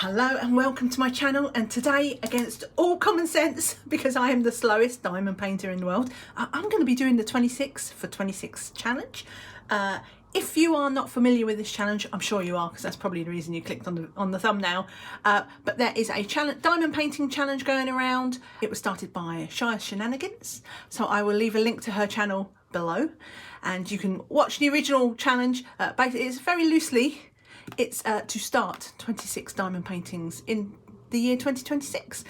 Hello and welcome to my channel, and today, against all common sense, because I am the slowest diamond painter in the world, I'm going to be doing the 26 for 26 challenge. If you are not familiar with this challenge, I'm sure you are, because that's probably the reason you clicked on the thumbnail. But there is a diamond painting challenge going around. It was started by Shy Shenanigans, so I will leave a link to her channel below, and you can watch the original challenge. Basically, it's very loosely. It's to start 26 diamond paintings in the year 2026.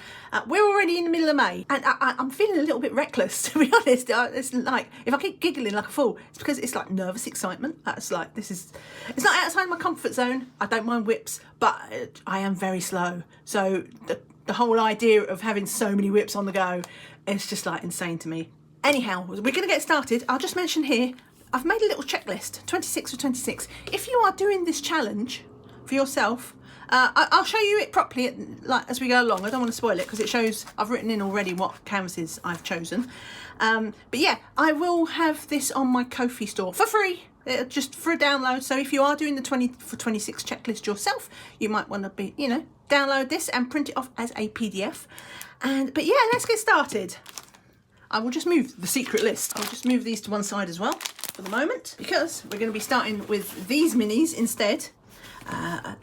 We're already in the middle of May, and I'm feeling a little bit reckless, to be honest. It's like, if I keep giggling like a fool, it's because it's like nervous excitement. That's like, it's not outside my comfort zone. I don't mind whips, but I am very slow. So the whole idea of having so many whips on the go, it's just like insane to me. Anyhow, we're going to get started. I'll just mention here, I've made a little checklist, 26 for 26. If you are doing this challenge for yourself, I'll show you it properly as we go along. I don't want to spoil it because it shows I've written in already what canvases I've chosen. But yeah, I will have this on my Ko-fi store for free, just for a download. So if you are doing the 20 for 26 checklist yourself, you might want to download this and print it off as a PDF. But yeah, let's get started. I will just move the secret list. I'll just move these to one side as well for the moment, because we're going to be starting with these minis instead.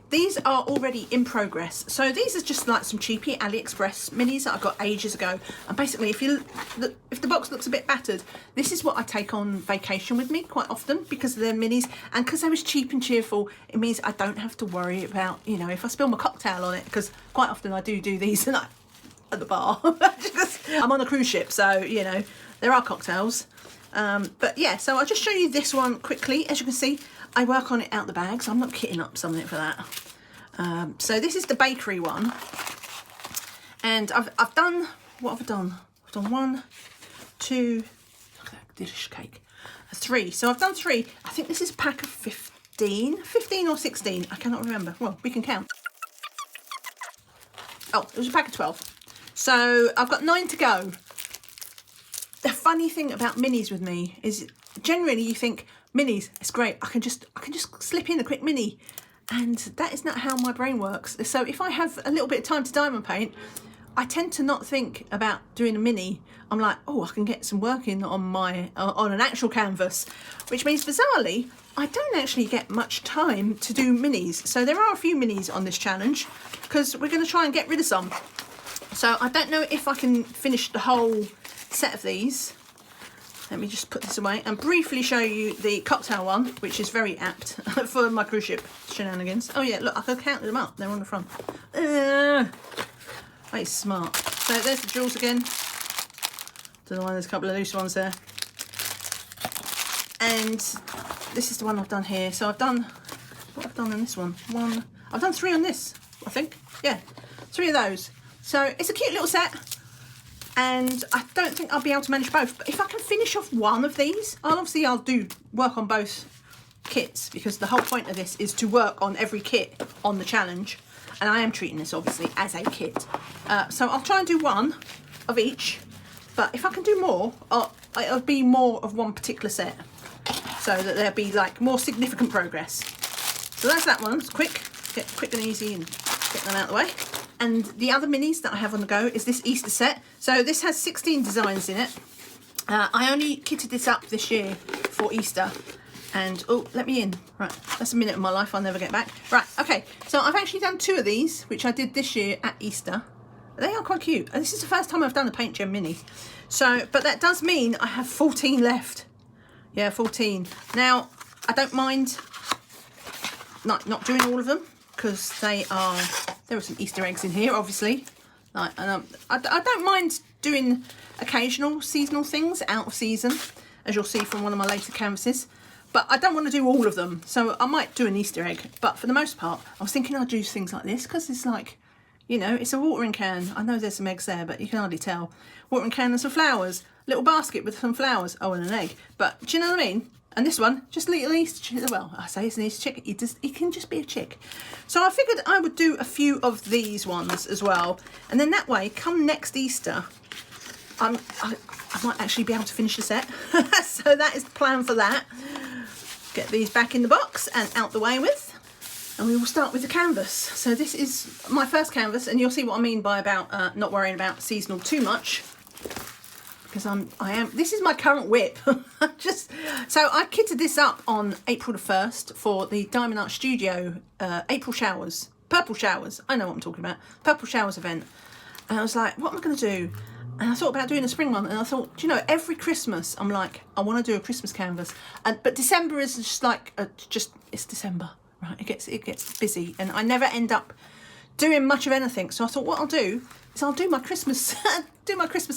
These are already in progress, so these are just like some cheapy AliExpress minis that I got ages ago. And basically, if the box looks a bit battered, this is what I take on vacation with me quite often, because they're minis, and because they was cheap and cheerful, it means I don't have to worry about, if I spill my cocktail on it, because quite often I do these at the bar. I'm on a cruise ship, so there are cocktails. But yeah, so I'll just show you this one quickly. As you can see, I work on it out the bag, so I'm not kitting up something for that. So this is the bakery one, and I've done, what have I done? I've done 1, 2, look at that delicious cake, 3. So I've done 3. I think this is a pack of 15 or 16. I cannot remember. Well, we can count. Oh, it was a pack of 12. So I've got 9 to go. The funny thing about minis with me is generally you think minis, it's great, I can just slip in a quick mini, and that is not how my brain works. So if I have a little bit of time to diamond paint, I tend to not think about doing a mini. I'm like, oh, I can get some work in on an actual canvas, which means bizarrely I don't actually get much time to do minis. So there are a few minis on this challenge because we're going to try and get rid of some. So I don't know if I can finish the whole set of these. Let me just put this away and briefly show you the cocktail one, which is very apt for my cruise ship shenanigans. Oh yeah, look, I could count them up. They're on the front. That is smart. So there's the jewels again. Don't know why there's a couple of loose ones there. And this is the one I've done here. So I've done, what I've done on this one? I've done 3 on this, I think. Yeah, 3 of those. So it's a cute little set, and I don't think I'll be able to manage both. But if I can finish off one of these, I'll do work on both kits, because the whole point of this is to work on every kit on the challenge. And I am treating this obviously as a kit. So I'll try and do 1 of each, but if I can do more, it'll be more of one particular set, so that there'll be like more significant progress. So that's that one. It's quick and easy, and get them out of the way. And the other minis that I have on the go is this Easter set. So this has 16 designs in it. I only kitted this up this year for Easter. And, oh, let me in. Right, that's a minute of my life I'll never get back. Right, okay. So I've actually done 2 of these, which I did this year at Easter. They are quite cute. And this is the first time I've done a Paint Gem mini. So, but that does mean I have 14 left. Yeah, 14. Now, I don't mind not doing all of them, because there are some Easter eggs in here, obviously. I don't mind doing occasional seasonal things out of season, as you'll see from one of my later canvases. But I don't want to do all of them, so I might do an Easter egg. But for the most part, I was thinking I'd do things like this, because it's like, it's a watering can. I know there's some eggs there, but you can hardly tell. Watering can and some flowers. Little basket with some flowers. Oh, and an egg. But do you know what I mean? And this one, just little Easter chick. Well, I say it's an Easter chick. It can just be a chick. So I figured I would do a few of these ones as well. And then that way, come next Easter, I might actually be able to finish the set. So that is the plan for that. Get these back in the box and out the way with. And we will start with the canvas. So this is my first canvas, and you'll see what I mean by about not worrying about seasonal too much, because this is my current whip. So I kitted this up on April the 1st for the Diamondz Studio April showers, purple showers. I know what I'm talking about. Purple showers event. And I was like, what am I going to do? And I thought about doing a spring one, and I thought, do you know, every Christmas I'm like, I want to do a Christmas canvas, but December is just like it's December, right? It gets busy, and I never end up doing much of anything. So I thought, what I'll do is I'll do my Christmas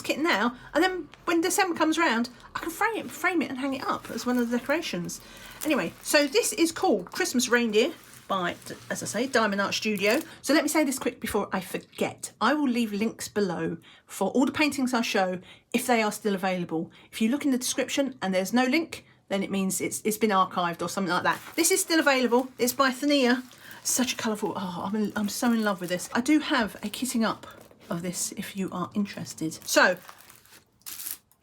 kit now, and then when December comes around, I can frame it and hang it up as one of the decorations. Anyway, so this is called Christmas Reindeer by, as I say, Diamondz Studio. So let me say this quick before I forget. I will leave links below for all the paintings I show if they are still available. If you look in the description and there's no link, then it means it's been archived or something like that. This is still available. It's by Thaneeya. Such a colourful, I'm so in love with this. I do have a kitting up of this if you are interested. So,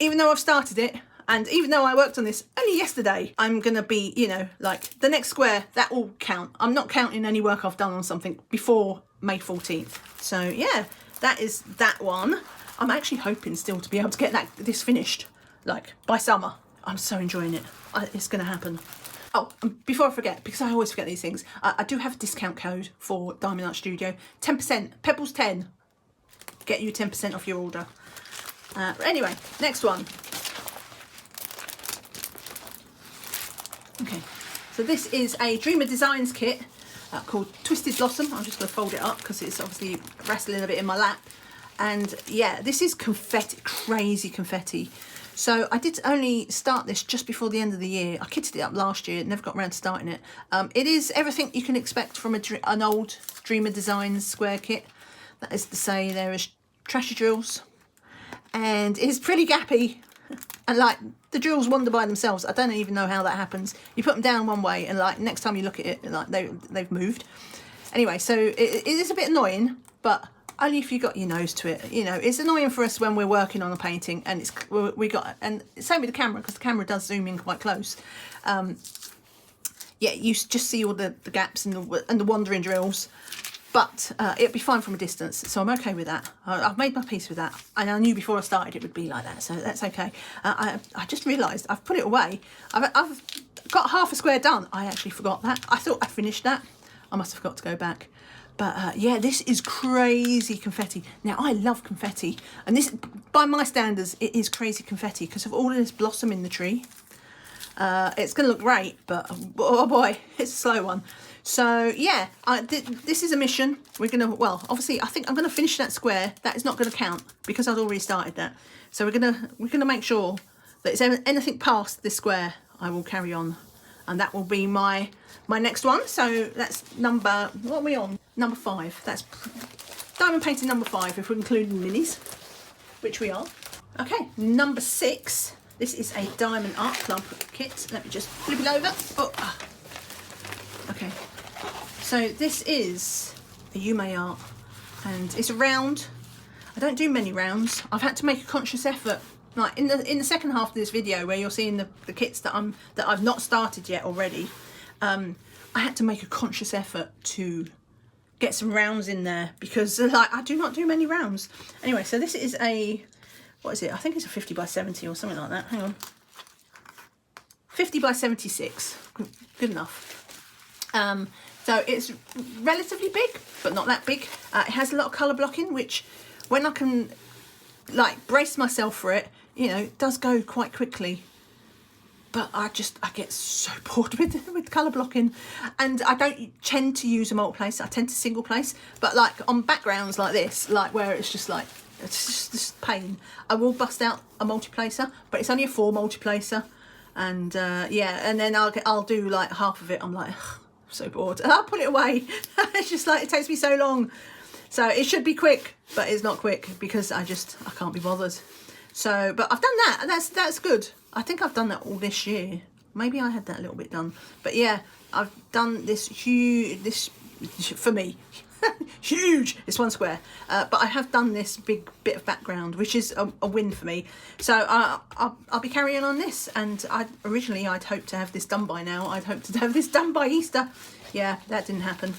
even though I've started it, and even though I worked on this only yesterday, I'm going to be, you know, like the next square, that will count. I'm not counting any work I've done on something before May 14th. So yeah, that is that one. I'm actually hoping still to be able to get this finished, like by summer. I'm so enjoying it. It's going to happen. Oh, before I forget, because I always forget these things, I do have a discount code for Diamondz Studio. 10%, Pebblez 10. Get you 10% off your order. Anyway, next one. Okay, so this is a Dreamer Designs kit called Twisted Blossom. I'm just going to fold it up because it's obviously wrestling a bit in my lap. And yeah, this is confetti, crazy confetti. So I did only start this just before the end of the year. I kitted it up last year, never got around to starting it. It is everything you can expect from an old Dreamer Designs square kit. That is to say, there is trashy drills, and it's pretty gappy. And like the drills wander by themselves. I don't even know how that happens. You put them down one way, and like next time you look at it, like they've moved. Anyway, so it is a bit annoying, but only if you got your nose to it. You know, it's annoying for us when we're working on a painting, and and same with the camera, because the camera does zoom in quite close. Yeah, you just see all the gaps and the wandering drills. But it'll be fine from a distance, so I'm okay with that. I've made my peace with that, and I knew before I started it would be like that, so that's okay. I just realised I've put it away. I've got half a square done. I actually forgot that. I thought I finished that. I must have forgot to go back. But yeah, this is crazy confetti. Now, I love confetti, and this, by my standards, it is crazy confetti because of all of this blossom in the tree. It's going to look great, but oh boy, it's a slow one. So yeah, this is a mission. We're going to, well, obviously, I think I'm going to finish that square. That is not going to count because I'd already started that. So we're going to make sure that it's anything past this square, I will carry on. And that will be my next one. So that's number, what are we on? Number 5. That's diamond painting number 5 if we're including minis, which we are. Okay, number 6. This is a Diamond Art Club kit. Let me just flip it over. Oh. Okay, so this is a Yume art, and it's a round. I don't do many rounds. I've had to make a conscious effort, like in the second half of this video where you're seeing the kits that I've not started yet already. I had to make a conscious effort to get some rounds in there because like I do not do many rounds. Anyway, so this is a, what is it? I think it's a 50 by 70 or something like that. Hang on. 50 by 76. Good enough. So it's relatively big, but not that big. It has a lot of colour blocking, which when I can like brace myself for it, you know, it does go quite quickly. But I get so bored with colour blocking, and I don't tend to use a multiplacer. I tend to single place, but like on backgrounds like this, like where it's just like, it's just pain, I will bust out a multiplacer, but it's only a 4 multiplacer. And yeah, and then I'll do like half of it. I'm like, ugh, I'm so bored, and I'll put it away. It's just like, it takes me so long. So it should be quick, but it's not quick because I can't be bothered. So, but I've done that, and that's good. I think I've done that all this year. Maybe I had that a little bit done, but yeah, I've done this huge, for me, Huge. It's 1 square, but I have done this big bit of background, which is a win for me. So I'll be carrying on this, and originally I'd hoped to have this done by now. I'd hoped to have this done by Easter. Yeah, that didn't happen.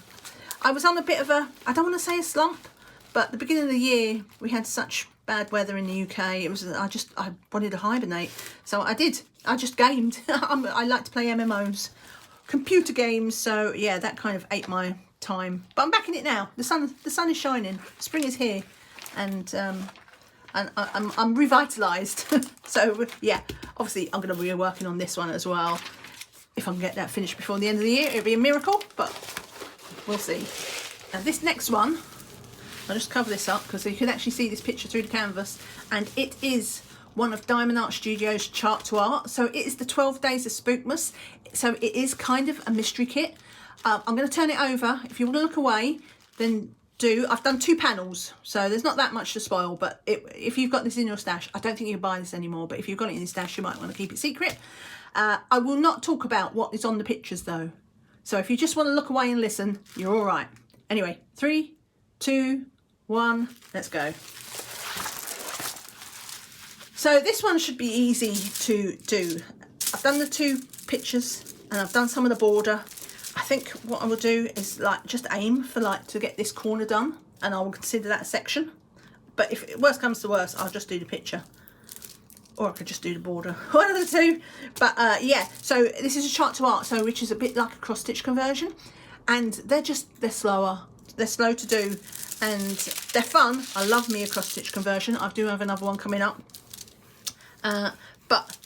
I was on a bit of a, I don't want to say a slump, but the beginning of the year we had such bad weather in the UK. It was, I wanted to hibernate, so I did. I just gamed. I like to play MMOs, computer games. So yeah, that kind of ate my time. But I'm back in it now. The sun is shining. Spring is here, and I'm revitalised. So yeah, obviously I'm going to be working on this one as well. If I can get that finished before the end of the year, it'd be a miracle, but we'll see. Now this next one, I'll just cover this up because you can actually see this picture through the canvas, and it is one of Diamondz Studios' Chart to Art. So it is the 12 Days of Spookmas. So it is kind of a mystery kit. I'm going to turn it over. If you want to look away, then do. I've done 2 panels, so there's not that much to spoil, but if you've got this in your stash, I don't think you can buy this anymore, but if you've got it in your stash, you might want to keep it secret. I will not talk about what is on the pictures though. So if you just want to look away and listen, you're all right. Anyway, 3, 2, 1, let's go. So this one should be easy to do. I've done the 2 pictures and I've done some of the border. I think what I will do is like just aim for like to get this corner done, and I will consider that a section. But if worst comes to worst, I'll just do the picture. Or I could just do the border, one of the 2. But yeah, so this is a Chart to Art, so which is a bit like a cross stitch conversion, and they're slower. They're slow to do, and they're fun. I love me a cross stitch conversion. I do have another one coming up, but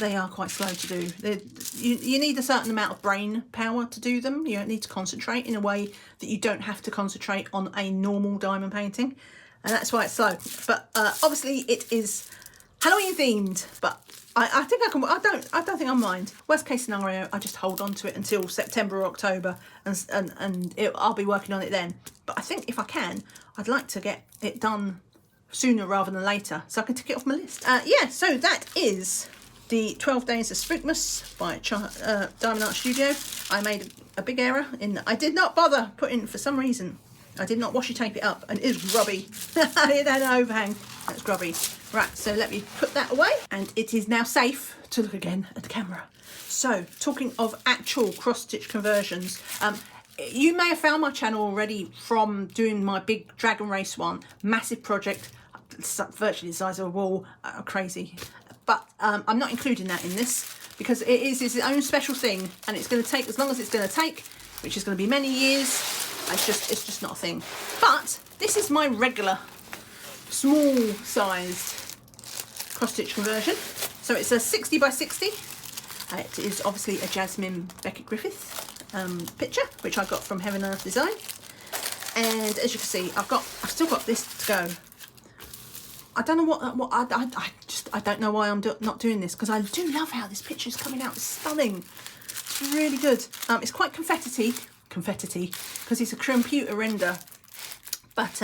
they are quite slow to do. You need a certain amount of brain power to do them. You don't need to concentrate in a way that you don't have to concentrate on a normal diamond painting, and that's why it's slow. But obviously it is Halloween themed, but I think I can. I don't think I mind. Worst case scenario, I just hold on to it until September or October, and I'll be working on it then. But I think if I can, I'd like to get it done sooner rather than later, so I can tick it off my list. Yeah, so that is the 12 Days of Spookmas by Diamondz Studio. I made a big error in that I did not bother putting, for some reason, I did not washi tape it up, and it is grubby. It had an overhang. That's grubby. Right, so let me put that away, and it is now safe to look again at the camera. So, talking of actual cross-stitch conversions, you may have found my channel already from doing my big Dragon Race one. Massive project, virtually the size of a wall, crazy. But I'm not including that in this because it's its own special thing, and it's going to take as long as it's going to take, which is going to be many years. It's just not a thing. But this is my regular small sized cross stitch conversion. So it's a 60 by 60. It is obviously a Jasmine Beckett Griffith picture, which I got from Heaven and Earth Design. And as you can see, I've still got this to go. I don't know I don't know why I'm not doing this, because I do love how this picture is coming out. It's stunning. It's really good. It's quite confetti because it's a computer render, but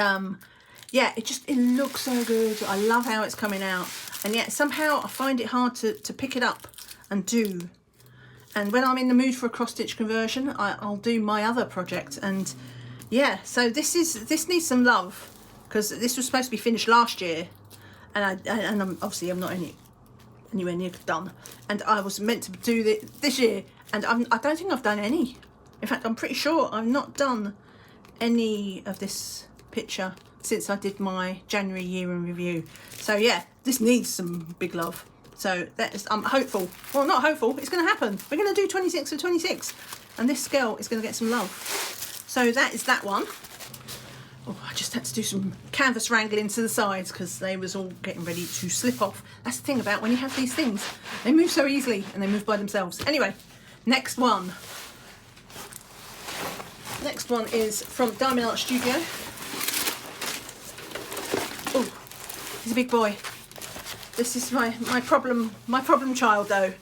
yeah, it looks so good. I love how it's coming out, and yet somehow I find it hard to pick it up and do. And when I'm in the mood for a cross stitch conversion, I'll do my other project. And yeah, so this needs some love, because this was supposed to be finished last year, and I'm not anywhere near done. And I was meant to do this year, and I don't think I've done any. In fact, I'm pretty sure I've not done any of this picture since I did my January year in review. So yeah, this needs some big love. So I'm hopeful. Well, not hopeful, it's going to happen. We're going to do 26 of 26, and this girl is going to get some love. So that is that one. Oh, I just had to do some canvas wrangling to the sides because they was all getting ready to slip off. That's the thing about when you have these things. They move so easily, and they move by themselves. Anyway, next one. Next one is from Diamondz Studio. Oh, he's a big boy. This is my problem child though.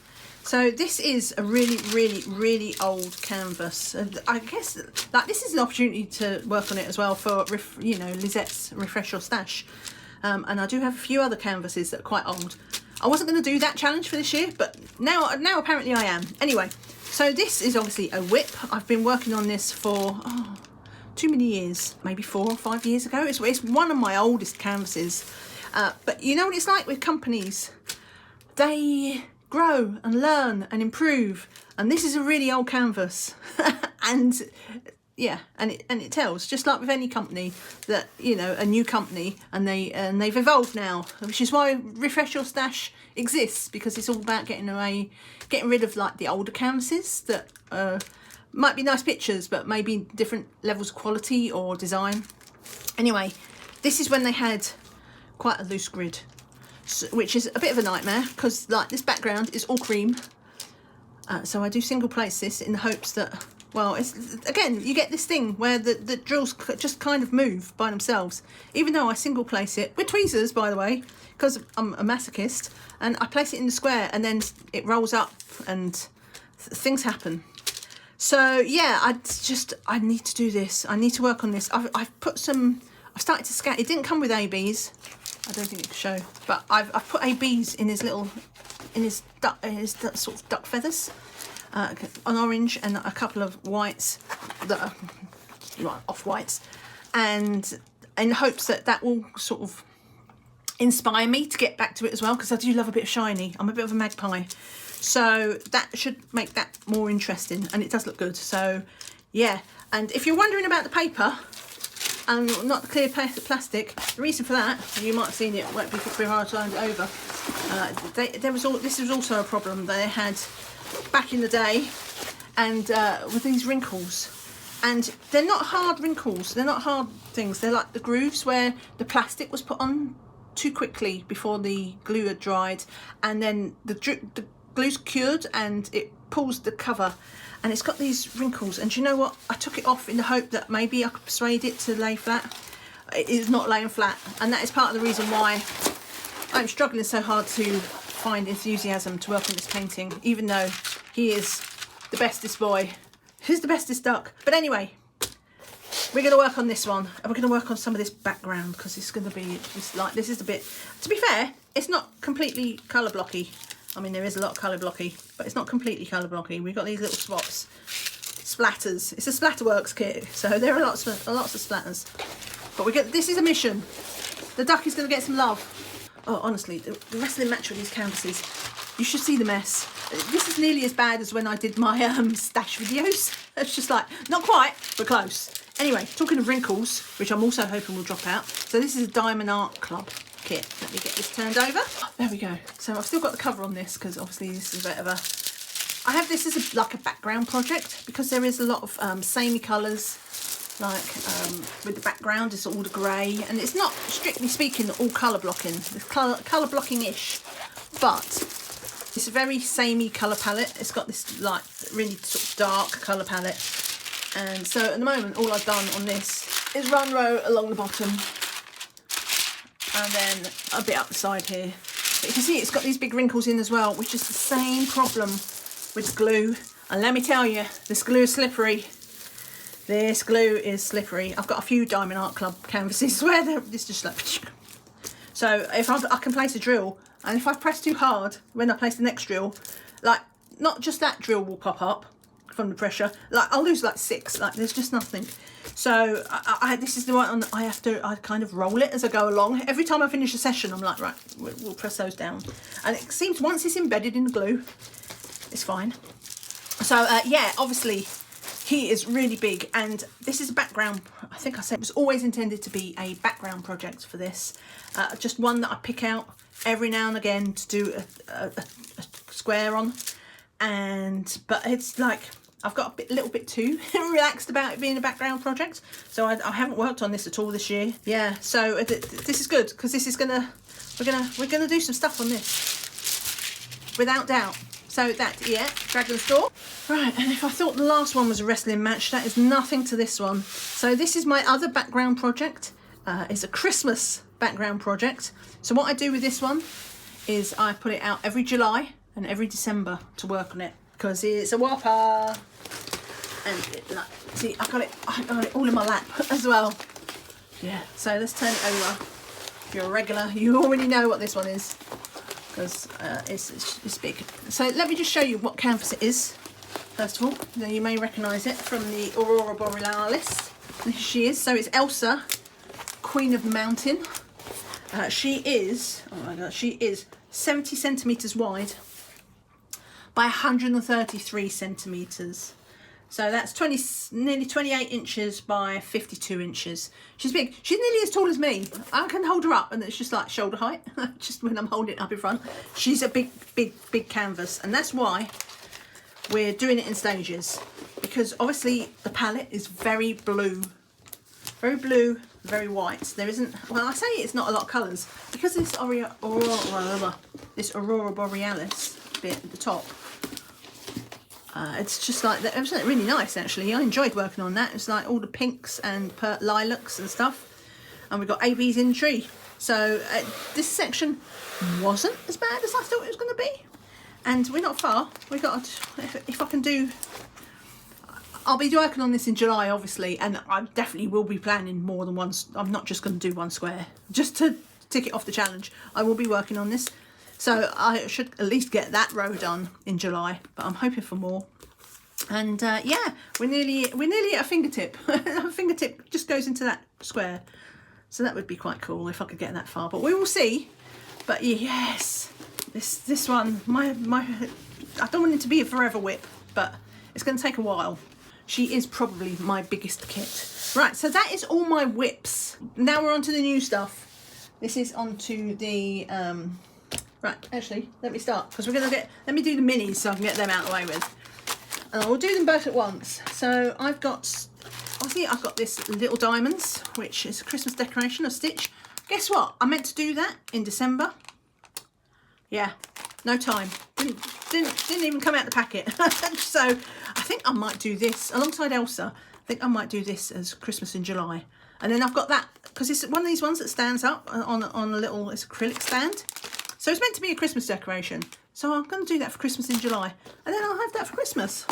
So this is a really old canvas. I guess like this is an opportunity to work on it as well for Lizette's Refresh Your Stash. And I do have a few other canvases that are quite old. I wasn't going to do that challenge for this year, but now apparently I am. Anyway, so this is obviously a whip. I've been working on this for too many years, maybe 4 or 5 years ago. It's one of my oldest canvases. But you know what it's like with companies? They grow and learn and improve. And this is a really old canvas. And yeah, and it tells, just like with any company, that, you know, a new company, and they've evolved now, which is why Refresh Your Stash exists, because it's all about getting rid of like the older canvases that might be nice pictures, but maybe different levels of quality or design. Anyway, this is when they had quite a loose grid, which is a bit of a nightmare, because like this background is all cream. So I do single place this in the hopes that, well, it's, again, you get this thing where the drills just kind of move by themselves, even though I single place it with tweezers, by the way, because I'm a masochist, and I place it in the square and then it rolls up and things happen. So yeah, I need to do this. I need to work on this. I've started to scan. It didn't come with ABs. I don't think it can show, but I've put ABs in his sort of duck feathers, on orange, and a couple of whites that are off whites, and in hopes that will sort of inspire me to get back to it as well, because I do love a bit of shiny. I'm a bit of a magpie, so that should make that more interesting, and it does look good. So yeah, and if you're wondering about the paper and not the clear plastic, the reason for that, you might have seen it, won't be for hard to hand it over. This was also a problem they had back in the day, and with these wrinkles, and they're not hard wrinkles, they're not hard things, they're like the grooves where the plastic was put on too quickly before the glue had dried, and then the glue's cured and it pulls the cover, and it's got these wrinkles. And do you know what, I took it off in the hope that maybe I could persuade it to lay flat. It is not laying flat, and that is part of the reason why I'm struggling so hard to find enthusiasm to work on this painting, even though he is the bestest boy. He's the bestest duck. But anyway, we're going to work on this one, and we're going to work on some of this background, because it's going to be this is a bit, to be fair, it's not completely colour blocky. I mean, there is a lot of colour blocky, but it's not completely colour blocky. We've got these little spots, splatters. It's a Splatterworks kit, so there are lots of splatters. But this is a mission. The duck is going to get some love. Oh, honestly, the wrestling match with these canvases, you should see the mess. This is nearly as bad as when I did my stash videos. It's just like, not quite, but close. Anyway, talking of wrinkles, which I'm also hoping will drop out. So this is a Diamond Art Club kit. Let me get this turned over. Oh, there we go. So I've still got the cover on this, because obviously this is a bit of a... I have this as like a background project, because there is a lot of samey colours, like with the background it's all the grey, and it's not strictly speaking all colour blocking. It's colour blocking-ish, but it's a very samey colour palette. It's got this like really sort of dark colour palette, and so at the moment all I've done on this is run row along the bottom and then a bit up the side here. But you can see it's got these big wrinkles in as well, which is the same problem with the glue. And let me tell you, this glue is slippery. This glue is slippery. I've got a few Diamond Art Club canvases where it's just like... So if I can place a drill, and if I press too hard when I place the next drill, like, not just that drill will pop up from the pressure, like I'll lose like 6, like there's just nothing. So this is the one I kind of roll it as I go along. Every time I finish a session, I'm like, right, we'll press those down. And it seems once it's embedded in the glue, it's fine. So yeah, obviously he is really big, and this is a background. I think I said it was always intended to be a background project for this. Just one that I pick out every now and again to do a square on. But it's like, I've got a little bit too relaxed about it being a background project, so I haven't worked on this at all this year. Yeah, so this is good, because this is we're gonna do some stuff on this without doubt. So that, yeah, Dragon's Door. Right, and if I thought the last one was a wrestling match, that is nothing to this one. So this is my other background project. It's a Christmas background project. So what I do with this one is I put it out every July and every December to work on it, because it's a whopper. And like, see, I got it all in my lap as well. Yeah, so let's turn it over. If you're a regular, you already know what this one is, because it's big. So let me just show you what canvas it is. First of all, now you may recognise it from the Aurora Borealis. she is. So it's Elsa, Queen of the Mountain. She is, oh my god, she is 70 centimetres wide by 133 centimetres. So that's nearly 28 inches by 52 inches. She's big. She's nearly as tall as me. I can hold her up and it's just like shoulder height, just when I'm holding it up in front. She's a big, big, big canvas. And that's why we're doing it in stages. Because obviously the palette is very blue. Very blue, very white. There isn't, well, I say it's not a lot of colours. Because this Aurora Borealis bit at the top, it's just like, it was really nice actually. I enjoyed working on that. It's like all the pinks and lilacs and stuff. And we've got ABs in the tree. So this section wasn't as bad as I thought it was going to be. And we're not far. We got, if I can do, I'll be working on this in July obviously. And I definitely will be planning more than one. I'm not just going to do one square. Just to tick it off the challenge. I will be working on this. So I should at least get that row done in July, but I'm hoping for more. And yeah, we're nearly at a fingertip. A fingertip just goes into that square, so that would be quite cool if I could get that far. But we will see. But yes, this one, I don't want it to be a forever whip, but it's going to take a while. She is probably my biggest kit. Right, so that is all my whips. Now we're on to the new stuff. This is onto the right, actually, let me start, because we're going to let me do the minis so I can get them out of the way with. And I'll do them both at once. So I've got this little Diamondz, which is a Christmas decoration, a stitch. Guess what? I meant to do that in December. Yeah, no time. Didn't even come out the packet. So I think I might do this alongside Elsa. I think I might do this as Christmas in July. And then I've got that, because it's one of these ones that stands up on a little, it's acrylic stand. So it's meant to be a Christmas decoration. So I'm going to do that for Christmas in July. And then I'll have that for Christmas.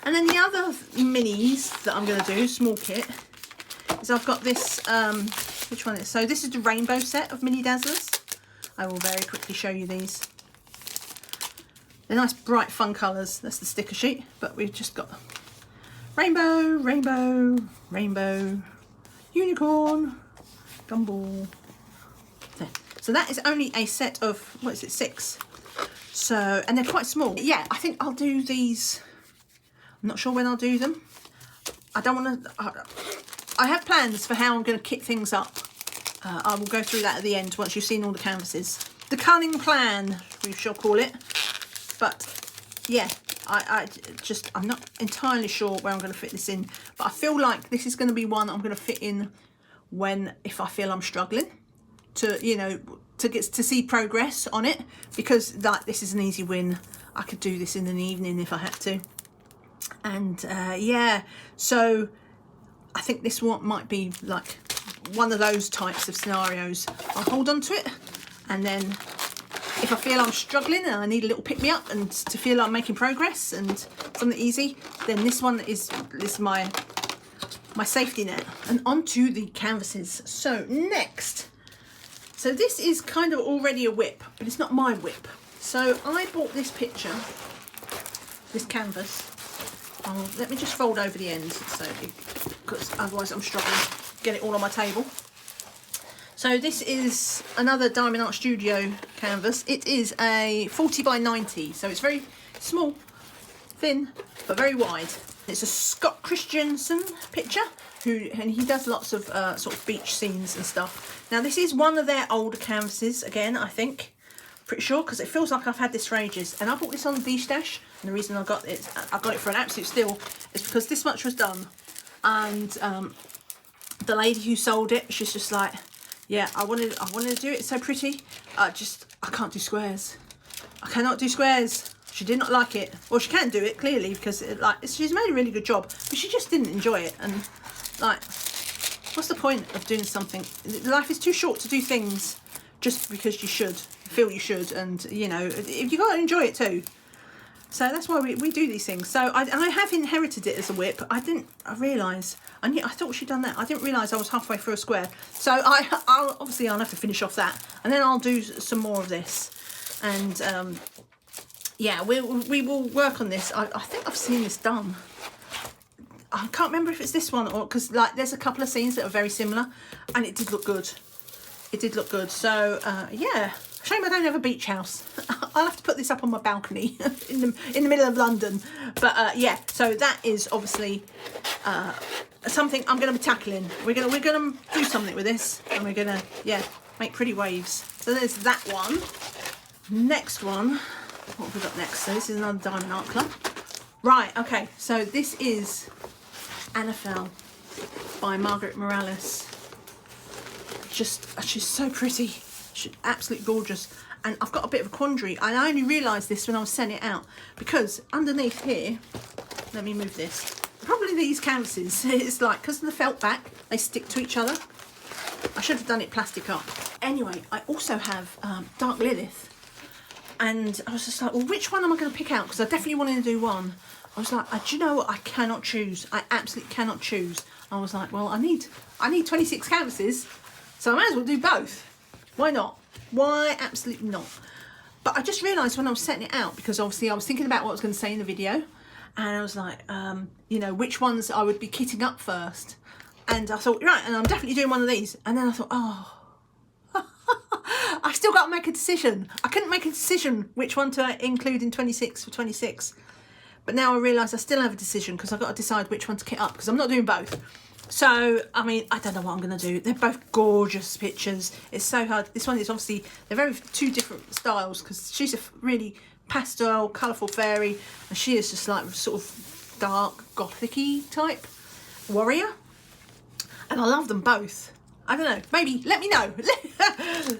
And then the other minis that I'm going to do, small kit, is I've got this, which one is? So this is the rainbow set of mini Dazzlers. I will very quickly show you these. They're nice, bright, fun colours. That's the sticker sheet. But we've just got rainbow, rainbow, rainbow, unicorn, gumball. There. So that is only a set of, what is it, 6. So, and they're quite small. Yeah, I think I'll do these. I'm not sure when I'll do them. I don't want to, I have plans for how I'm going to kit things up. I will go through that at the end once you've seen all the canvases. The cunning plan, we shall call it. But yeah, I'm not entirely sure where I'm going to fit this in. But I feel like this is going to be one I'm going to fit in if I feel I'm struggling to, you know, to see progress on it, because this is an easy win. I could do this in an evening if I had to. And yeah, so I think this one might be like one of those types of scenarios. I'll hold on to it, and then if I feel I'm struggling and I need a little pick me up and to feel I'm making progress and something easy, then this one is my safety net. And onto the canvases. So next, so this is kind of already a whip, but it's not my whip. So I bought this picture, this canvas. Let me just fold over the ends, so because otherwise I'm struggling to get it all on my table. So this is another Diamondz Studio canvas. It is a 40 by 90, so it's very small, thin, but very wide. It's a Scott Christensen picture, and he does lots of sort of beach scenes and stuff. Now this is one of their older canvases, again, I think. Pretty sure, because it feels like I've had this for ages. And I bought this on D-Stash, and the reason I got it for an absolute steal is because this much was done. And the lady who sold it, she's just like, yeah, I wanted to do it, it's so pretty. I can't do squares. I cannot do squares. She did not like it. Well, she can do it, clearly, because she's made a really good job, but she just didn't enjoy it. And like, what's the point of doing something? Life is too short to do things just because you feel you should, and you know, you got to enjoy it too. So that's why we do these things. So I have inherited it as a whip. I realise, I thought she'd done that. I didn't realise I was halfway through a square. So I'll have to finish off that, and then I'll do some more of this. And yeah, we will work on this. I think I've seen this done. I can't remember if it's this one or because like there's a couple of scenes that are very similar, and it did look good. It did look good. So yeah, shame I don't have a beach house. I'll have to put this up on my balcony in the middle of London. But yeah, so that is obviously something I'm going to be tackling. We're gonna do something with this, and we're gonna make pretty waves. So there's that one. Next one, what have we got next? So this is another Diamond Art Club. Right, okay, so this is Ainefel by Margaret Morales. She's so pretty. She's absolutely gorgeous. And I've got a bit of a quandary. And I only realised this when I was sending it out, because underneath here, let me move this. Probably these canvases, it's like, because of the felt back, they stick to each other. I should have done it plastic up. Anyway, I also have Dark Lilith. And I was just like, well, which one am I going to pick out? Because I definitely wanted to do one. I was like, do you know what? I cannot choose. I absolutely cannot choose. I was like, well, I need 26 canvases, so I might as well do both. Why not? Why absolutely not? But I just realised when I was setting it out, because obviously I was thinking about what I was going to say in the video, and I was like, you know, which ones I would be kitting up first. And I thought, right, and I'm definitely doing one of these. And then I thought, oh, I've still got to make a decision. I couldn't make a decision which one to include in 26 for 26. But now I realise I still have a decision, because I've got to decide which one to kit up, because I'm not doing both. So, I mean, I don't know what I'm going to do. They're both gorgeous pictures. It's so hard. This one is obviously, they're very two different styles, because she's a really pastel, colourful fairy, and she is just like sort of dark, gothic-y type warrior. And I love them both. I don't know, maybe, let me know.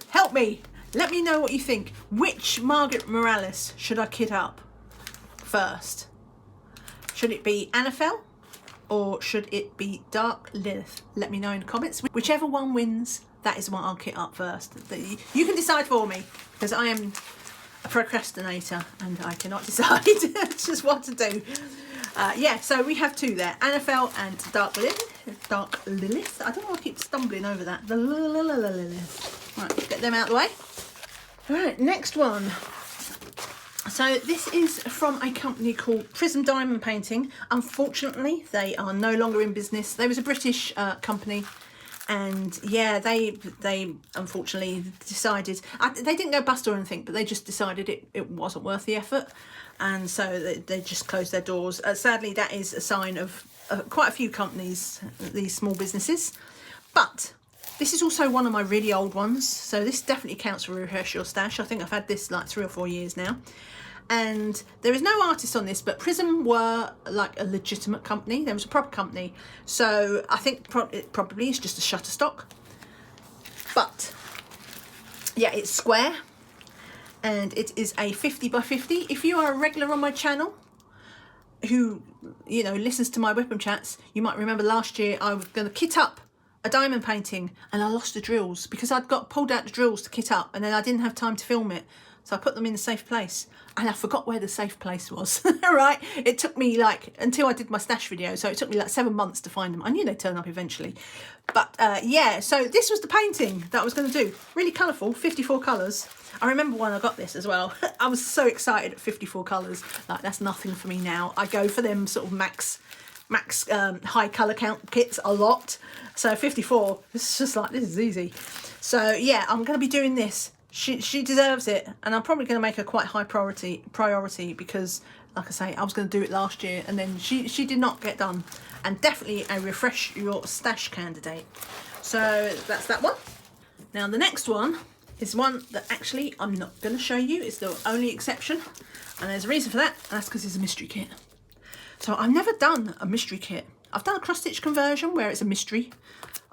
Help me. Let me know what you think. Which Margaret Morales should I kit up first? Should it be Ainefel, or should it be Dark Lilith? Let me know in the comments. Whichever one wins, that is what I'll kit up first. You can decide for me, because I am a procrastinator and I cannot decide just what to do. Yeah, so we have two there, Ainefel and Dark Lilith. Dark Lilith. I don't know why I keep stumbling over that. The Lilith. Right, get them out of the way. All right, next one. So this is from a company called Prism Diamond Painting. Unfortunately, they are no longer in business. They was a British company, and yeah, they unfortunately decided, they didn't go bust or anything, but they just decided it wasn't worth the effort, and so they just closed their doors. Sadly, that is a sign of quite a few companies, these small businesses. But this is also one of my really old ones, so this definitely counts for Refresh Your Stash. I think I've had this like 3 or 4 years now. And there is no artist on this, but Prism were like a legitimate company. There was a proper company. So I think it probably is just a Shutterstock. But yeah, it's square. And it is a 50 by 50. If you are a regular on my channel, who, you know, listens to my weapon chats, you might remember last year I was going to kit up a diamond painting, and I lost the drills because I'd got pulled out the drills to kit up, and then I didn't have time to film it, so I put them in a safe place, and I forgot where the safe place was. Right, it took me like until I did my stash video, so it took me like 7 months to find them. I knew they'd turn up eventually, but yeah, so this was the painting that I was going to do. Really colourful, 54 colours. I remember when I got this as well. I was so excited at 54 colours. Like, that's nothing for me now. I go for them sort of max high colour count kits a lot. So 54, it's just like, this is easy. So yeah, I'm going to be doing this. She deserves it, and I'm probably going to make her quite high priority because, like I say, I was going to do it last year, and then she did not get done. And definitely a Refresh Your Stash candidate. So that's that one. Now the next one is one that actually I'm not going to show you. It's the only exception, and there's a reason for that, and that's because it's a mystery kit. So I've never done a mystery kit. I've done a cross-stitch conversion where it's a mystery.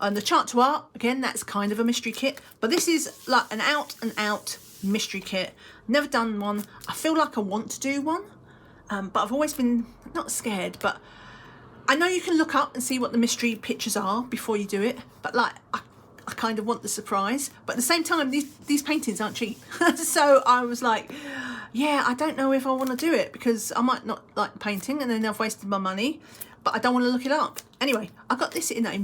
And the chart to art, again, that's kind of a mystery kit. But this is like an out-and-out mystery kit. Never done one. I feel like I want to do one. But I've always been, not scared, but I know you can look up and see what the mystery pictures are before you do it. But like, I kind of want the surprise. But at the same time, these paintings aren't cheap. So I was like, yeah, I don't know if I want to do it, because I might not like the painting and then I've wasted my money, but I don't want to look it up. Anyway, I got this in a,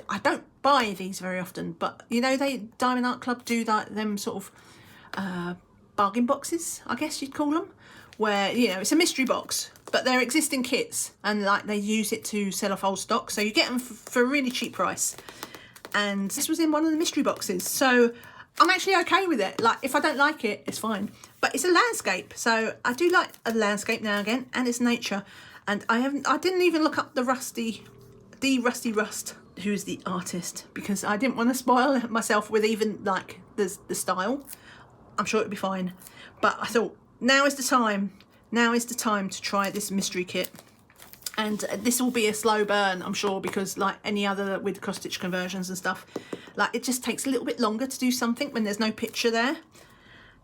I don't buy these very often, but you know, Diamond Art Club do that, them sort of bargain boxes, I guess you'd call them, where, you know, it's a mystery box but they're existing kits, and like they use it to sell off old stock, so you get them for a really cheap price. And this was in one of the mystery boxes, so I'm actually okay with it. Like, if I don't like it, it's fine. But it's a landscape, so I do like a landscape now and again, and it's nature. And I didn't even look up the Rusty Rust, who is the artist, because I didn't want to spoil myself with even like the style. I'm sure it'll be fine, but I thought now is the time. Now is the time to try this mystery kit. And this will be a slow burn, I'm sure, because like any other with cross-stitch conversions and stuff, like it just takes a little bit longer to do something when there's no picture there.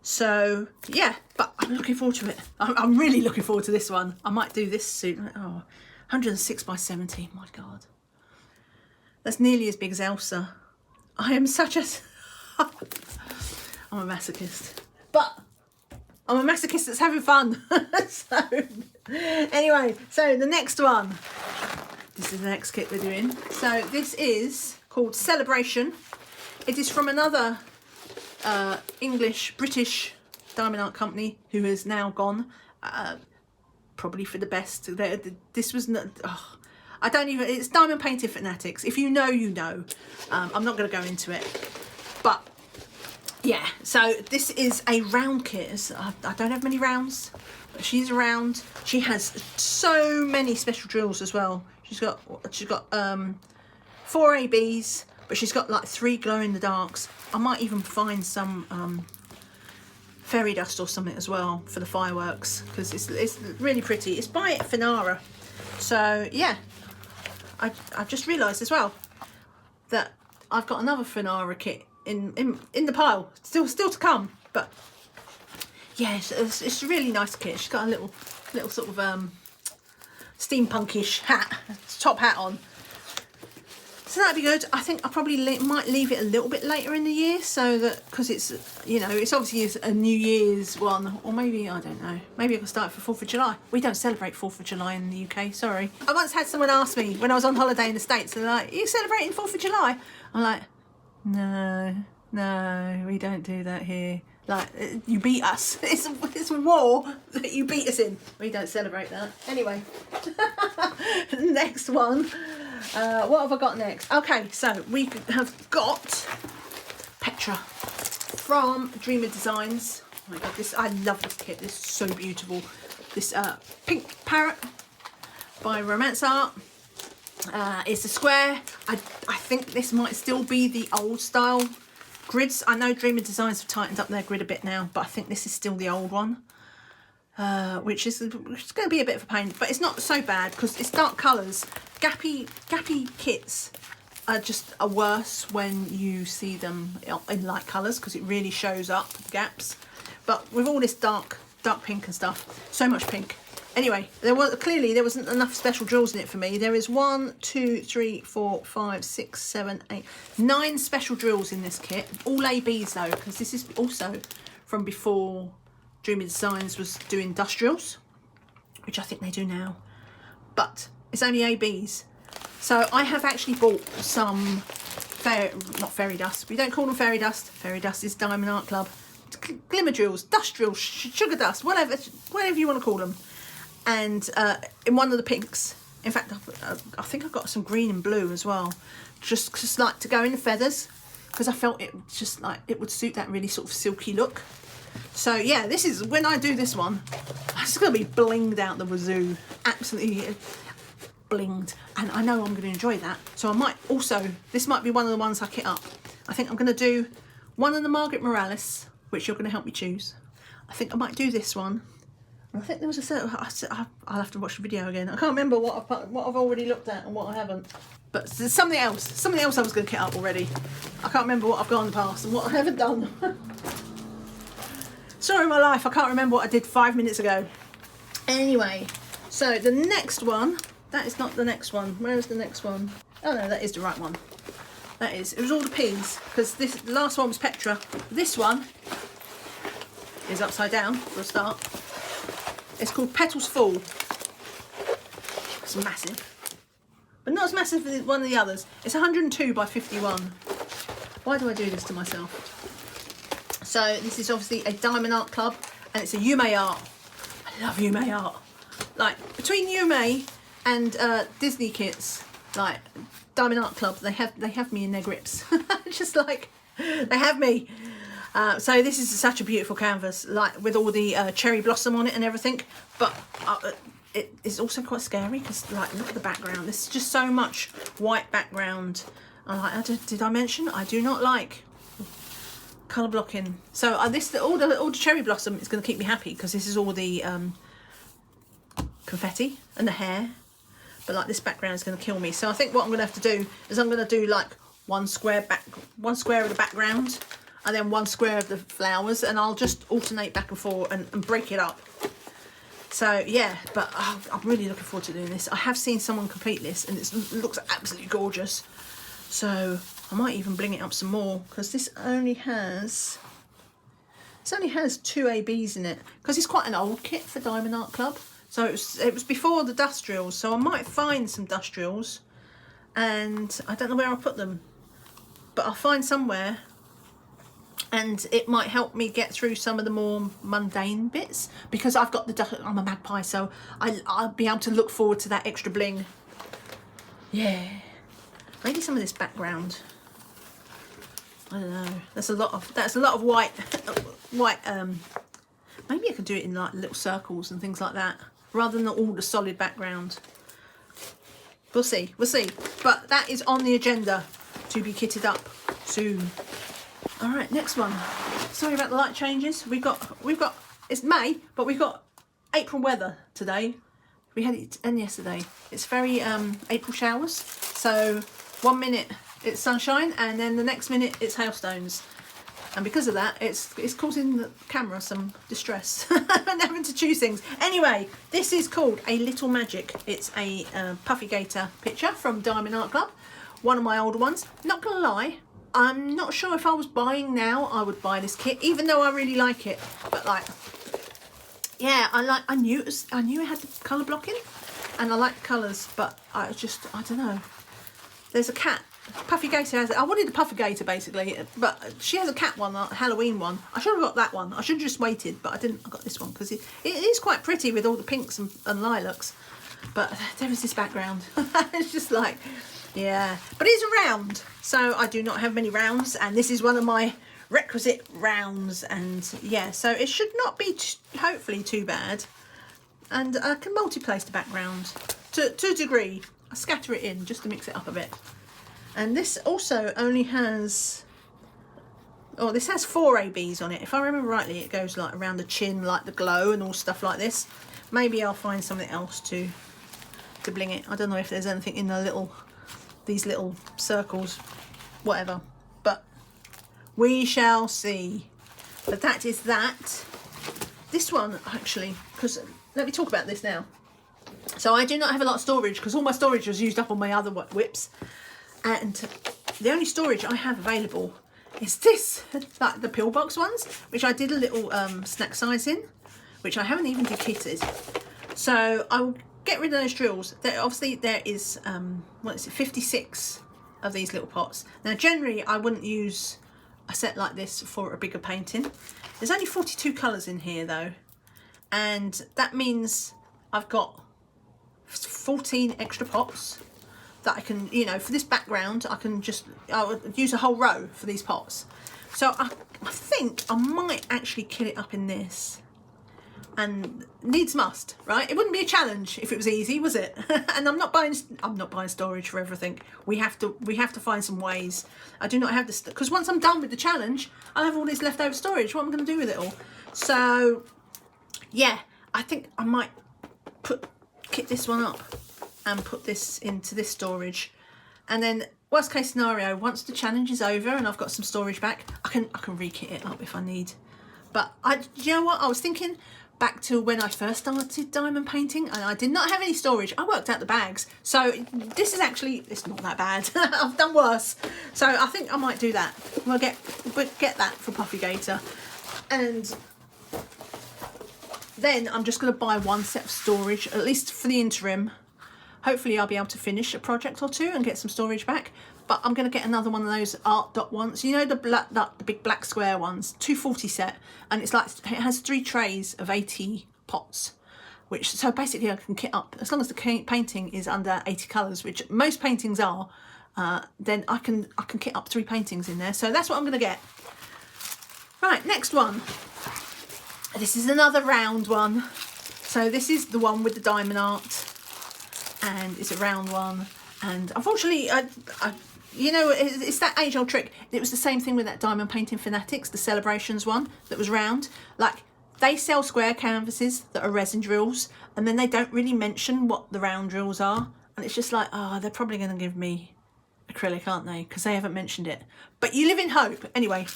So yeah, but I'm looking forward to it. I'm really looking forward to this one. I might do this soon. Oh, 106 by 70, my God. That's nearly as big as Elsa. I am such a... I'm a masochist. But I'm a masochist that's having fun. So, anyway, so the next one. This is the next kit we're doing. So this is called Celebration. It is from another British diamond art company who has now gone. Probably for the best. This was not... Oh, I don't even... It's Diamond Painting Fanatics. If you know, you know. I'm not going to go into it. But... yeah, so this is a round kit. I don't have many rounds, but she's a round. She has so many special drills as well. She's got 4 ABs, but she's got like 3 glow in the darks. I might even find some fairy dust or something as well for the fireworks, because it's really pretty. It's by Thaneeya. So yeah, I've just realised as well that I've got another Thaneeya kit in the pile, still to come. But yeah, it's a really nice kit. She's got a little sort of steampunkish top hat on, so that'd be good. I think I probably might leave it a little bit later in the year, so that, because it's, you know, it's obviously a New Year's one, or maybe, I don't know, maybe I can start for 4th of July. We don't celebrate 4th of July in the UK, sorry. I once had someone ask me when I was on holiday in the States, they're like, "Are you celebrating 4th of July?" I'm like, no, we don't do that here. Like, you beat us. It's a war that you beat us in. We don't celebrate that. Anyway, next one. What have I got next? Okay, so we have got Petra from Dreamer Designs. Oh my God, I love this kit. This is so beautiful. This pink parrot by Romance Art. It's a square. I think this might still be the old style grids. I know Dreamer Designs have tightened up their grid a bit now, but I think this is still the old one, which is going to be a bit of a pain, but it's not so bad because it's dark colours. Gappy kits are worse when you see them in light colours, because it really shows up gaps. But with all this dark pink and stuff, so much pink. Anyway, there wasn't enough special drills in it for me. There is 1, 2, 3, 4, 5, 6, 7, 8, 9 special drills in this kit. All ABs though, because this is also from before Dreamer Designs was doing dust drills, which I think they do now. But it's only ABs. So I have actually bought some not fairy dust. We don't call them fairy dust. Fairy dust is Diamond Art Club. Glimmer drills, dust drills, sugar dust, whatever you want to call them. And in one of the pinks, in fact, I think I've got some green and blue as well, just like to go in the feathers, because I felt it just like it would suit that really sort of silky look. So yeah, this is, when I do this one, it's going to be blinged out the wazoo, absolutely blinged, and I know I'm going to enjoy that. So I might also, this might be one of the ones I kit up. I think I'm going to do one of the Margaret Morales, which you're going to help me choose. I think I might do this one. I think there was a certain... I'll have to watch the video again. I can't remember what I've already looked at and what I haven't. But there's something else I was going to kit up already. I can't remember what I've got in the past and what I haven't done. Sorry, my life, I can't remember what I did 5 minutes ago. Anyway, so the next one... That is not the next one. Where is the next one? Oh no, that is the right one. That is. It was all the P's, because the last one was Petra. This one is upside down for a start. It's called Petals Fall. It's massive, but not as massive as one of the others. It's 102 by 51. Why do I do this to myself? So this is obviously a Diamond Art Club, and it's a Yume art. I love Yume art. like between UMA and Disney kits, like Diamond Art Club, they have me in their grips. Just like they have me. So this is such a beautiful canvas, like with all the cherry blossom on it and everything. But it is also quite scary because, like, look at the background. There's just so much white background. Did I mention I do not like colour blocking? So all the cherry blossom is going to keep me happy because this is all the confetti and the hair. But like this background is going to kill me. So I think what I'm going to have to do is I'm going to do like one square of the background and then one square of the flowers, and I'll just alternate back and forth and break it up. So yeah, but I'm really looking forward to doing this. I have seen someone complete this and it looks absolutely gorgeous. So I might even bling it up some more because this only has 2 ABs in it because it's quite an old kit for Diamond Art Club. So it was before the dust drills, so I might find some dust drills, and I don't know where I'll put them, but I'll find somewhere, and it might help me get through some of the more mundane bits because I'm a magpie, so I'll be able to look forward to that extra bling. Yeah, maybe some of this background. I don't know. That's a lot of white. Maybe I could do it in like little circles and things like that, rather than all the solid background. We'll see, but that is on the agenda to be kitted up soon. All right, next one. Sorry about the light changes. We've got it's May, but we've got April weather today. We had it and yesterday. It's very April showers. So 1 minute it's sunshine and then the next minute it's hailstones. And because of that, it's causing the camera some distress and having to choose things. Anyway, this is called A Little Magic. It's a Puffy Gator picture from Diamond Art Club, one of my older ones. Not gonna lie, I'm not sure if I was buying now, I would buy this kit, even though I really like it. But like, yeah, I knew it had the colour blocking, and I like colours, but I don't know. There's a cat. Puffy Gator has it. I wanted a Puffy Gator basically, but she has a cat one, a Halloween one. I should have got that one. I should have just waited, but I didn't. I got this one because it is quite pretty with all the pinks and lilacs. But there is this background. It's just like, yeah. But it's a round, so I do not have many rounds, and this is one of my requisite rounds. And yeah, so it should not be hopefully too bad. And I can multi-place the background to a degree. I scatter it in just to mix it up a bit. And this also only has, this has 4 ABs on it. If I remember rightly, it goes like around the chin, like the glow and all stuff like this. Maybe I'll find something else to bling it. I don't know if there's anything in these little circles, whatever. But we shall see. But that is that. This one, actually, because let me talk about this now. So I do not have a lot of storage because all my storage was used up on my other whips. And the only storage I have available is this, like the pillbox ones, which I did a little snack size in, which I haven't even dekitted. So I will get rid of those drills. Obviously there is, 56 of these little pots. Now generally I wouldn't use a set like this for a bigger painting. There's only 42 colours in here though. And that means I've got 14 extra pots that I can, for this background, I would use a whole row for these pots. So I think I might actually kit it up in this. And needs must, right? It wouldn't be a challenge if it was easy, was it? And I'm not buying storage for everything. We have to find some ways. I do not have this, because once I'm done with the challenge, I'll have all this leftover storage. What am I going to do with it all? So yeah, I think I might kit this one up and put this into this storage, and then worst case scenario, once the challenge is over and I've got some storage back, I can re-kit it up if I need. But you know what, I was thinking back to when I first started diamond painting and I did not have any storage. I worked out the bags, so this is actually, it's not that bad. I've done worse, so I think I might do that. We'll get that for Puffy Gator, and then I'm just going to buy one set of storage, at least for the interim. Hopefully I'll be able to finish a project or two and get some storage back. But I'm going to get another one of those art dot ones. You know, the big black square ones, 240 set. And it's like, it has 3 trays of 80 pots. which, so basically I can kit up, as long as the painting is under 80 colours, which most paintings are, then I can kit up 3 paintings in there. So that's what I'm going to get. Right, next one. This is another round one. So this is the one with the diamond art, and it's a round one. And unfortunately, you know, it's that age-old trick. It was the same thing with that Diamond Painting Fanatics, the Celebrations one that was round. Like, they sell square canvases that are resin drills, and then they don't really mention what the round drills are. And it's just like, oh, they're probably going to give me acrylic, aren't they? Because they haven't mentioned it. But you live in hope. Anyway,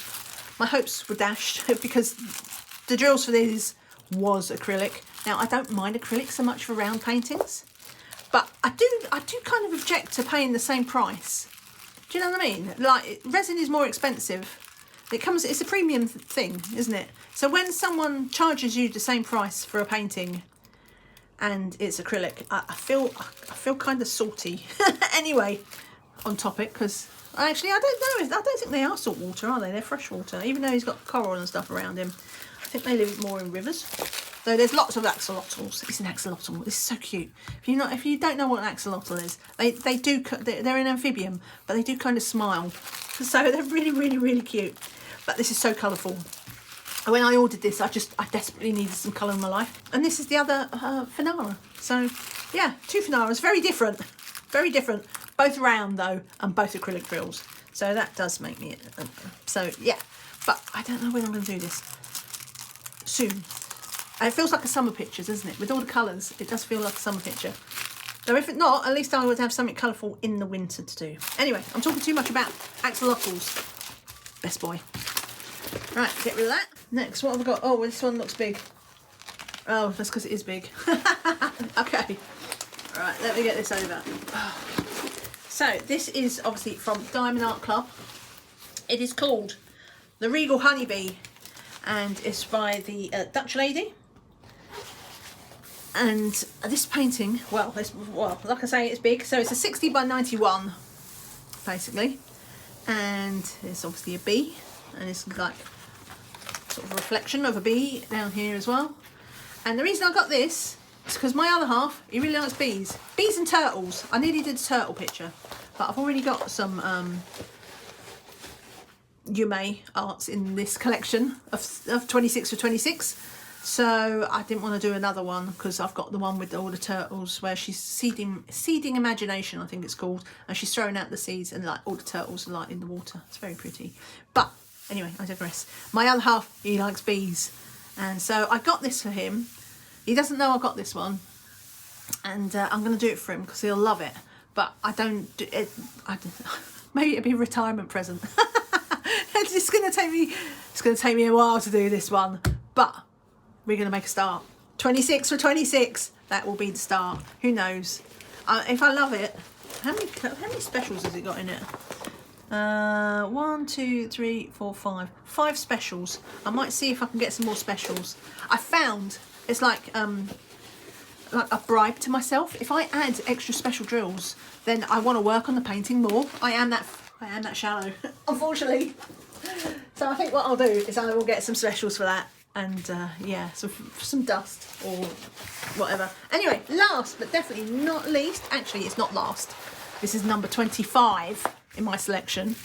my hopes were dashed because the drills for these was acrylic. Now, I don't mind acrylic so much for round paintings, but I do kind of object to paying the same price. Do you know what I mean? Like, resin is more expensive. It's a premium thing, isn't it? So when someone charges you the same price for a painting and it's acrylic, I feel kind of salty. Anyway, on topic, because actually I don't know. I don't think they are salt water, are they? They're fresh water. Even though he's got coral and stuff around him, I think they live more in rivers. So there's lots of axolotls. It's an axolotl. This is so cute. If you don't know what an axolotl is, they're an amphibian, but they do kind of smile. So they're really, really, really cute. But this is so colourful. When I ordered this, I desperately needed some colour in my life. And this is the other Thaneeya. So yeah, 2 Thaneyas, very different. Very different. Both round though, and both acrylic drills. So that does make me, so yeah. But I don't know when I'm going to do this. Soon. And it feels like a summer picture, doesn't it? With all the colours, it does feel like a summer picture. So if it's not, at least I would have something colourful in the winter to do. Anyway, I'm talking too much about axolotls. Best boy. Right, get rid of that. Next, what have we got? Oh, well, this one looks big. Oh, that's because it is big. Okay. Right, let me get this over. So, this is obviously from Diamond Art Club. It is called The Regal Honeybee, and it's by the Dutch lady. And this painting, well, like I say, it's big. So it's a 60 by 91, basically. And it's obviously a bee, and it's like sort of a reflection of a bee down here as well. And the reason I got this is because my other half, he really likes bees. Bees and turtles. I nearly did a turtle picture, but I've already got some Yume arts in this collection of 26 for 26. So I didn't want to do another one because I've got the one with all the turtles where she's seeding imagination, I think it's called, and she's throwing out the seeds and like all the turtles are like in the water. It's very pretty. But anyway, I digress. My other half, he likes bees, and so I got this for him. He doesn't know I got this one, and I'm going to do it for him because he'll love it. But I don't do it. Maybe it'll be a retirement present. It's going to take me a while to do this one, but we're going to make a start. 26 for 26. That will be the start. Who knows? If I love it. How many specials has it got in it? 1, 2, 3, 4, 5. 5 specials. I might see if I can get some more specials. I found it's like a bribe to myself. If I add extra special drills, then I want to work on the painting more. I am that shallow, unfortunately. So I think what I'll do is I will get some specials for that. And yeah, some dust or whatever. Anyway, last but definitely not least, actually it's not last. This is number 25 in my selection,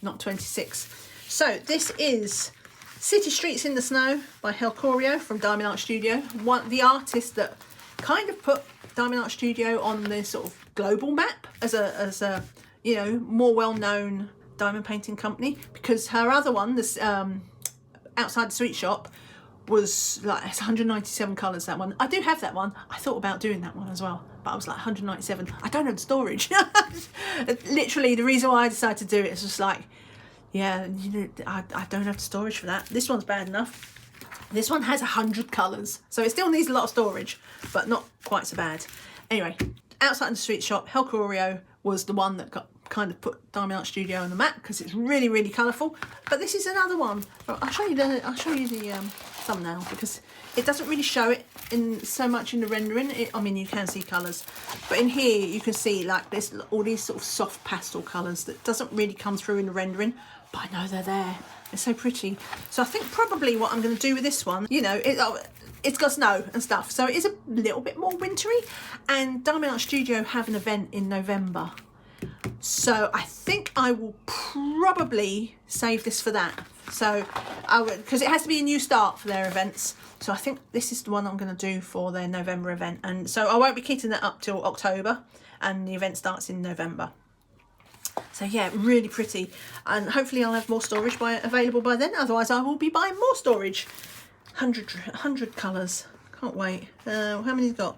not 26. So this is City Streets in the Snow by Helkoryo from Diamond Art Studio. The artist that kind of put Diamond Art Studio on the sort of global map as a you know, more well-known diamond painting company, because her other one, this Outside the Sweet Shop, was like, it's 197 colours, that one. I do have that one. I thought about doing that one as well, but I was like 197. I don't have the storage. Literally, the reason why I decided to do it is just like, yeah, you know, I don't have the storage for that. This one's bad enough. This one has 100 colours, so it still needs a lot of storage, but not quite so bad. Anyway, Outside the Sweet Shop, Helkoryo was the one that kind of put Diamondz Studio on the map because it's really, really colourful. But this is another one. I'll show you the thumbnail because it doesn't really show it in so much in the rendering. I mean, you can see colours, but in here you can see like this, all these sort of soft pastel colours that doesn't really come through in the rendering, but I know they're there. They're so pretty. So I think probably what I'm going to do with this one, you know, it's got snow and stuff, so it is a little bit more wintry, and Diamondz Studio have an event in November. So I think I will probably save this for that. So I would, because it has to be a new start for their events. So I think this is the one I'm going to do for their November event. And so I won't be kitting that up till October, and the event starts in November. So yeah, really pretty. And hopefully I'll have more storage available by then. Otherwise I will be buying more storage. 100 colours. Can't wait. How many's got?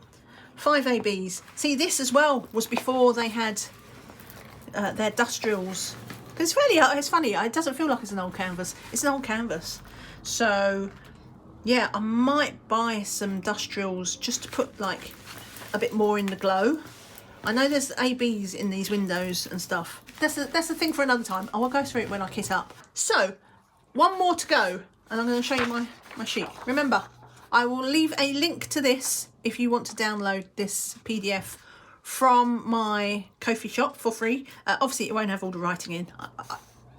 5 ABs. See, this as well was before they had their dust drills. Because it's funny, it doesn't feel like it's an old canvas. It's an old canvas. So yeah, I might buy some dust drills just to put like a bit more in the glow. I know there's ABs in these windows and stuff. That's a thing for another time. I will go through it when I kit up. So, one more to go, and I'm going to show you my sheet. Remember, I will leave a link to this if you want to download this PDF from my Ko-fi shop for free. Obviously, it won't have all the writing in.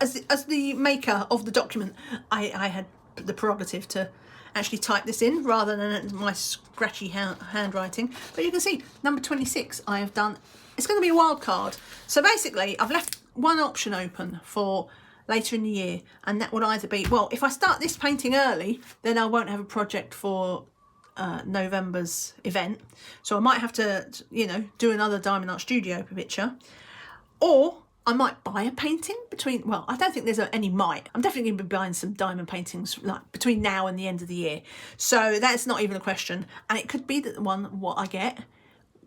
As the maker of the document, I had the prerogative to actually type this in rather than my scratchy handwriting. But you can see number 26 I have done. It's going to be a wild card. So basically I've left one option open for later in the year, and that would either be, well, if I start this painting early, then I won't have a project for November's event. So I might have to, you know, do another Diamondz Studio picture, or I might buy a painting between, well, I don't think there's any might. I'm definitely going to be buying some diamond paintings like between now and the end of the year. So that's not even a question. And it could be that what I get,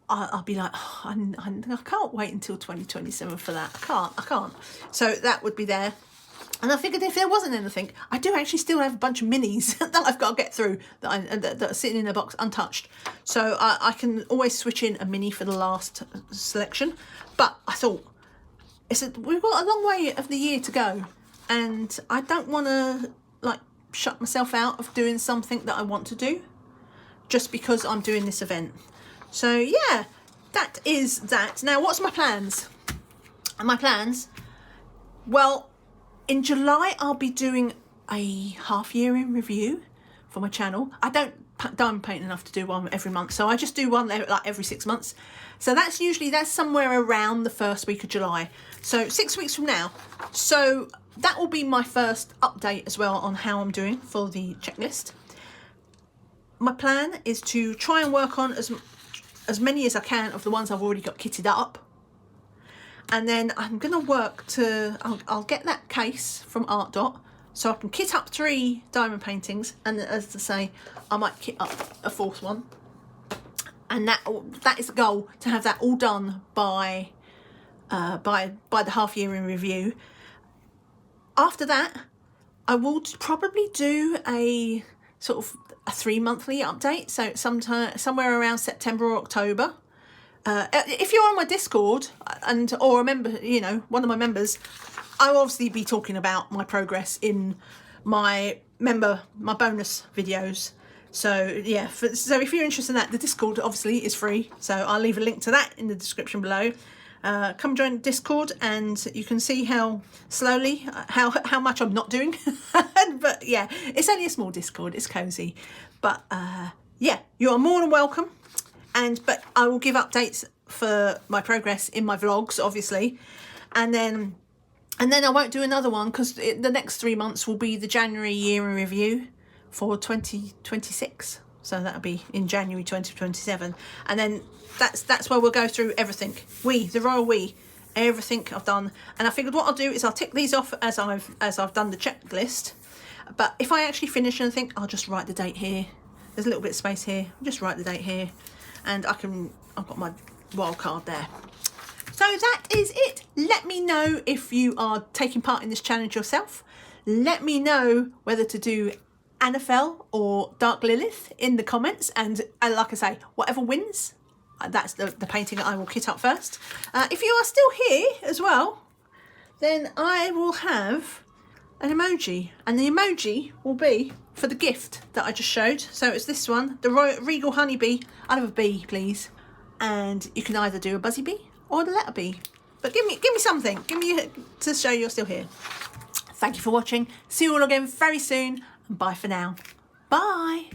I'll be like, oh, I can't wait until 2027 for that. I can't. So that would be there. And I figured if there wasn't anything, I do actually still have a bunch of minis that I've got to get through that are sitting in a box untouched. So I can always switch in a mini for the last selection. But I thought, we've got a long way of the year to go, and I don't want to like shut myself out of doing something that I want to do just because I'm doing this event. So yeah, that is that. Now, what's my plans? And my plans, well, in July I'll be doing a half-year in review for my channel. I don't diamond paint enough to do one every month, so I just do one like every 6 months. So that's somewhere around the first week of July, so 6 weeks from now. So that will be my first update as well on how I'm doing for the checklist. My plan is to try and work on as many as I can of the ones I've already got kitted up, and then I'm gonna work to, I'll get that case from Art Dot so I can kit up 3 diamond paintings, and as I say, I might kit up a 4th one. And that is the goal, to have that all done by the half year in review. After that, I will probably do a sort of a 3-monthly update. So somewhere around September or October. If you're on my Discord or a member, you know, one of my members, I'll obviously be talking about my progress in my bonus videos. So yeah, so if you're interested in that, the Discord obviously is free, so I'll leave a link to that in the description below. Come join the Discord and you can see how slowly, how much I'm not doing. But yeah, it's only a small Discord, it's cozy. But yeah, you are more than welcome. But I will give updates for my progress in my vlogs, obviously. And then I won't do another one because the next 3 months will be the January year in review for 2026. So that'll be in January 2027. And then that's where we'll go through everything. The royal everything I've done. And I figured what I'll do is I'll tick these off as I've done the checklist. But if I actually finish anything, I'll just write the date here. There's a little bit of space here. I'll just write the date here. And I've got my wild card there. So that is it. Let me know if you are taking part in this challenge yourself. Let me know whether to do Ainefel or Dark Lilith in the comments. And like I say, whatever wins, that's the painting that I will kit up first. If you are still here as well, then I will have an emoji, and the emoji will be for the gift that I just showed. So it's this one, the Regal Honeybee. I'll have a bee, please. And you can either do a buzzy bee or the letter B. But give me something. Give me to show you're still here. Thank you for watching. See you all again very soon. And bye for now. Bye.